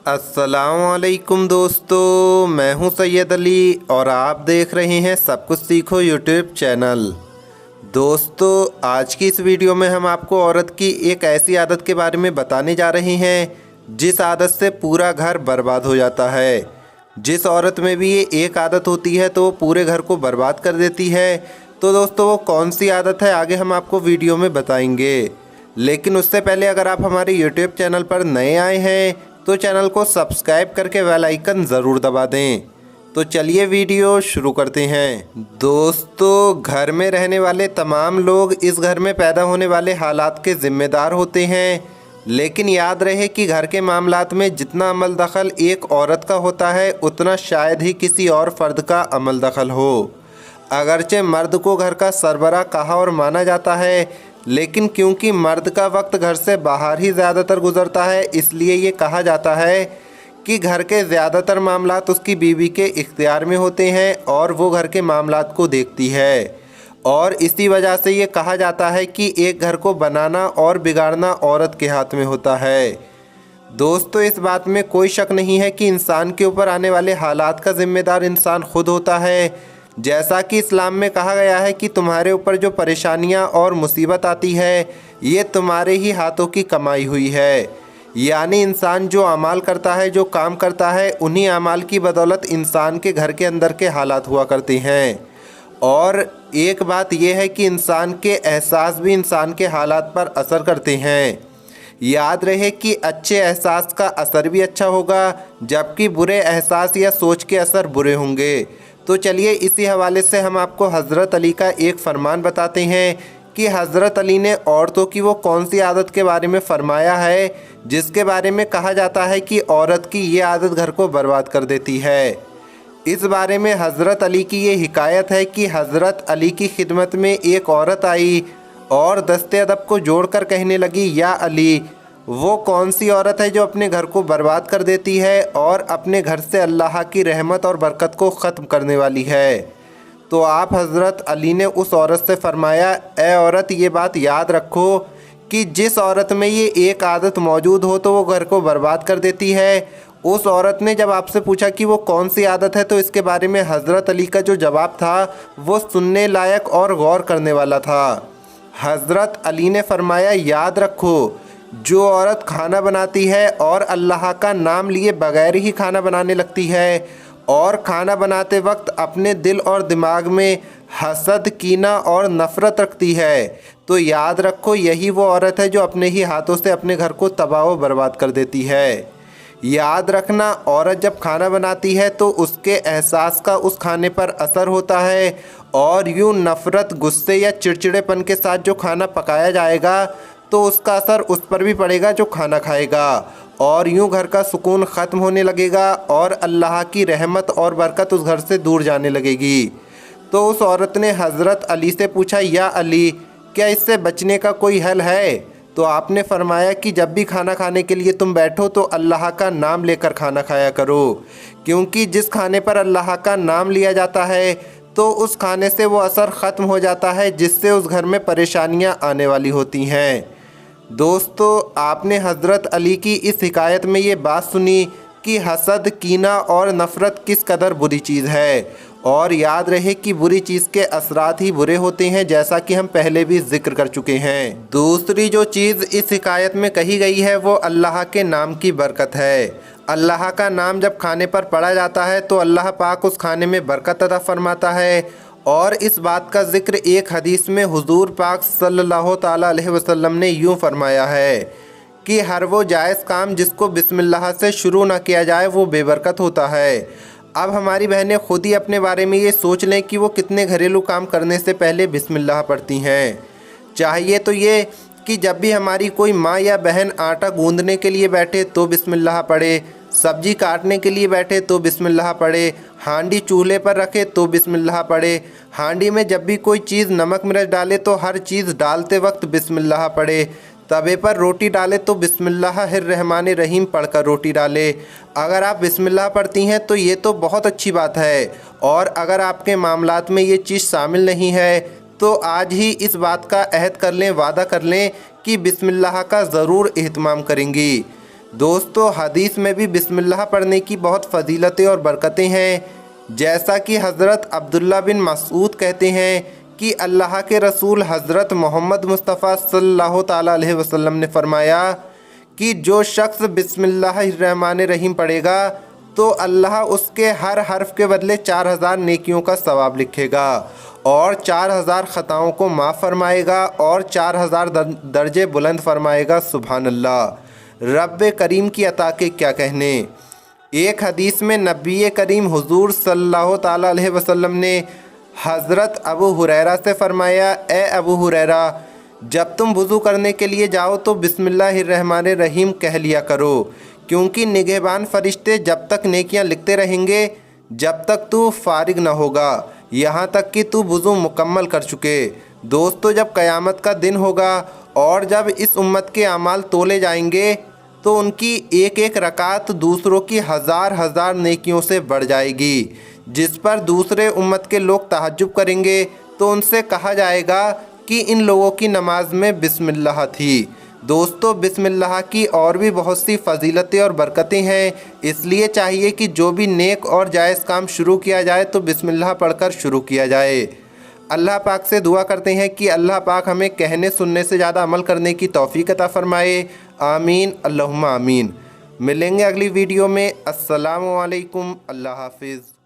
अस्सलामुअलैकुम दोस्तों, मैं हूं सैयद अली और आप देख रहे हैं सब कुछ सीखो यूट्यूब चैनल। दोस्तों, आज की इस वीडियो में हम आपको औरत की एक ऐसी आदत के बारे में बताने जा रहे हैं जिस आदत से पूरा घर बर्बाद हो जाता है। जिस औरत में भी ये एक आदत होती है तो वो पूरे घर को बर्बाद कर देती है। तो दोस्तों, वो कौन सी आदत है आगे हम आपको वीडियो में बताएंगे। लेकिन उससे पहले अगर आप हमारे यूट्यूब चैनल पर नए आए हैं तो चैनल को सब्सक्राइब करके बेल आइकन ज़रूर दबा दें। तो चलिए वीडियो शुरू करते हैं। दोस्तों, घर में रहने वाले तमाम लोग इस घर में पैदा होने वाले हालात के ज़िम्मेदार होते हैं, लेकिन याद रहे कि घर के मामलात में जितना अमल दखल एक औरत का होता है उतना शायद ही किसी और फ़र्द का अमल दखल हो। अगरचे मर्द को घर का सरबराह कहा और माना जाता है, लेकिन क्योंकि मर्द का वक्त घर से बाहर ही ज़्यादातर गुजरता है, इसलिए ये कहा जाता है कि घर के ज़्यादातर मामलात उसकी बीवी के इख्तियार में होते हैं और वो घर के मामलात को देखती है। और इसी वजह से ये कहा जाता है कि एक घर को बनाना और बिगाड़ना औरत के हाथ में होता है। दोस्तों, इस बात में कोई शक नहीं है कि इंसान के ऊपर आने वाले हालात का ज़िम्मेदार इंसान खुद होता है। जैसा कि इस्लाम में कहा गया है कि तुम्हारे ऊपर जो परेशानियां और मुसीबत आती है ये तुम्हारे ही हाथों की कमाई हुई है। यानी इंसान जो अमाल करता है, जो काम करता है, उन्हीं अमाल की बदौलत इंसान के घर के अंदर के हालात हुआ करते हैं। और एक बात यह है कि इंसान के एहसास भी इंसान के हालात पर असर करते हैं। याद रहे कि अच्छे एहसास का असर भी अच्छा होगा, जबकि बुरे एहसास या सोच के असर बुरे होंगे। तो चलिए इसी हवाले से हम आपको हज़रत अली का एक फ़रमान बताते हैं कि हज़रत अली ने औरतों की वो कौन सी आदत के बारे में फ़रमाया है जिसके बारे में कहा जाता है कि औरत की ये आदत घर को बर्बाद कर देती है। इस बारे में हज़रत अली की ये हिकायत है कि हज़रत अली की खिदमत में एक औरत आई और दस्ते अदब को जोड़कर कहने लगी, या अली, वो कौन सी औरत है जो अपने घर को बर्बाद कर देती है और अपने घर से अल्लाह की रहमत और बरकत को ख़त्म करने वाली है। तो आप हज़रत अली ने उस औरत से फ़रमाया, ए औरत, ये बात याद रखो कि जिस औरत में ये एक आदत मौजूद हो तो वो घर को बर्बाद कर देती है। उस औरत ने जब आपसे पूछा कि वो कौन सी आदत है तो इसके बारे में हज़रत अली का जो जवाब था वो सुनने लायक और गौर करने वाला था। हज़रत अली ने फ़रमाया, याद रखो, जो औरत खाना बनाती है और अल्लाह का नाम लिए बगैर ही खाना बनाने लगती है और खाना बनाते वक्त अपने दिल और दिमाग में हसद, कीना और नफ़रत रखती है, तो याद रखो यही वो औरत है जो अपने ही हाथों से अपने घर को तबाह व बर्बाद कर देती है। याद रखना, औरत जब खाना बनाती है तो उसके एहसास का उस खाने पर असर होता है और यूँ नफ़रत, गुस्से या चिड़चिड़ेपन के साथ जो खाना पकाया जाएगा तो उसका असर उस पर भी पड़ेगा जो खाना खाएगा, और यूं घर का सुकून ख़त्म होने लगेगा और अल्लाह की रहमत और बरकत उस घर से दूर जाने लगेगी। तो उस औरत ने हज़रत अली से पूछा, या अली, क्या इससे बचने का कोई हल है? तो आपने फ़रमाया कि जब भी खाना खाने के लिए तुम बैठो तो अल्लाह का नाम लेकर खाना खाया करो, क्योंकि जिस खाने पर अल्लाह का नाम लिया जाता है तो उस खाने से वो असर ख़त्म हो जाता है जिससे उस घर में परेशानियां आने वाली होती हैं। दोस्तों, आपने हज़रत अली की इस हिकायत में ये बात सुनी कि हसद, कीना और नफ़रत किस कदर बुरी चीज़ है, और याद रहे कि बुरी चीज़ के असरात ही बुरे होते हैं, जैसा कि हम पहले भी जिक्र कर चुके हैं। दूसरी जो चीज़ इस हिकायत में कही गई है वो अल्लाह के नाम की बरकत है। अल्लाह का नाम जब खाने पर पढ़ा जाता है तो अल्लाह पाक उस खाने में बरकत अता फरमाता है। और इस बात का ज़िक्र एक हदीस में हुज़ूर पाक सल्लल्लाहु ताला अलैहि वसल्लम ने यूँ फरमाया है कि हर वो जायज़ काम जिसको बिस्मिल्लाह से शुरू ना किया जाए वो बेबरकत होता है। अब हमारी बहनें खुद ही अपने बारे में ये सोच लें कि वो कितने घरेलू काम करने से पहले बिस्मिल्लाह पढ़ती हैं। चाहिए तो ये कि जब भी हमारी कोई माँ या बहन आटा गूंदने के लिए बैठे तो बिस्मिल्लाह पढ़े, सब्जी काटने के लिए बैठे तो बिस्मिल्लाह पढ़े, हांडी चूल्हे पर रखे तो बिस्मिल्लाह पढ़े, हांडी में जब भी कोई चीज़ नमक मिर्च डाले तो हर चीज़ डालते वक्त बिस्मिल्लाह पढ़े, तवे पर रोटी डाले तो बिस्मिल्लाहिर्रहमानिर्रहीम पढ़कर रोटी डाले। अगर आप बिस्मिल्लाह पढ़ती हैं तो ये तो बहुत अच्छी बात है, और अगर आपके मामलात में ये चीज़ शामिल नहीं है तो आज ही इस बात का अहद कर लें, वादा कर लें कि बिस्मिल्लाह का ज़रूर एहतमाम करेंगी। दोस्तों हदीस में भी बिस्मिल्लाह पढ़ने की बहुत फजीलतें और बरकतें हैं। जैसा कि हज़रत अब्दुल्ला बिन मसूद कहते हैं कि अल्लाह के रसूल हज़रत मोहम्मद मुस्तफ़ा सल्लल्लाहु ताला अलैहि वसल्लम ने फरमाया कि जो शख्स बिस्मिल्लाहिर्रहमानिर्रहीम पढ़ेगा तो अल्लाह उसके हर हर्फ के बदले 4000 नेकियों का सवाब लिखेगा और 4000 ख़ताओं को माफ़ फरमाएगा और 4000 दर्जे बुलंद फरमाएगा। सुभान अल्लाह, रब्बे करीम की अता के क्या कहने। एक हदीस में नबी करीम हुजूर सल्लल्लाहु ताला अलैहि वसल्लम ने हज़रत अबू हुरैरा से फरमाया, ए अबू हुरैरा, जब तुम वुज़ू करने के लिए जाओ तो बिस्मिल्लाहिर्रहमानिर्रहीम कह लिया करो, क्योंकि निगहबान फरिश्ते जब तक नेकियां लिखते रहेंगे जब तक तू फारिग न होगा, यहाँ तक कि तू वुज़ू मुकम्मल कर चुके। दोस्तों जब क़यामत का दिन होगा और जब इस उम्मत के अमाल तोले जाएंगे तो उनकी एक एक रकात दूसरों की हज़ार हज़ार नेकियों से बढ़ जाएगी। जिस पर दूसरे उम्मत के लोग तहज्जुब करेंगे तो उनसे कहा जाएगा कि इन लोगों की नमाज में बिस्मिल्लाह थी। दोस्तों बिस्मिल्लाह की और भी बहुत सी फजीलतें और बरकतें हैं, इसलिए चाहिए कि जो भी नेक और जायज़ काम शुरू किया जाए तो बिस्मिल्लाह पढ़कर शुरू किया जाए। अल्लाह पाक से दुआ करते हैं कि अल्लाह पाक हमें कहने सुनने से ज़्यादा अमल करने की तौफीक अता फरमाए। आमीन अल्लाहुम्मा आमीन। मिलेंगे अगली वीडियो में। अस्सलामु अलैकुम। अल्लाह हाफिज़।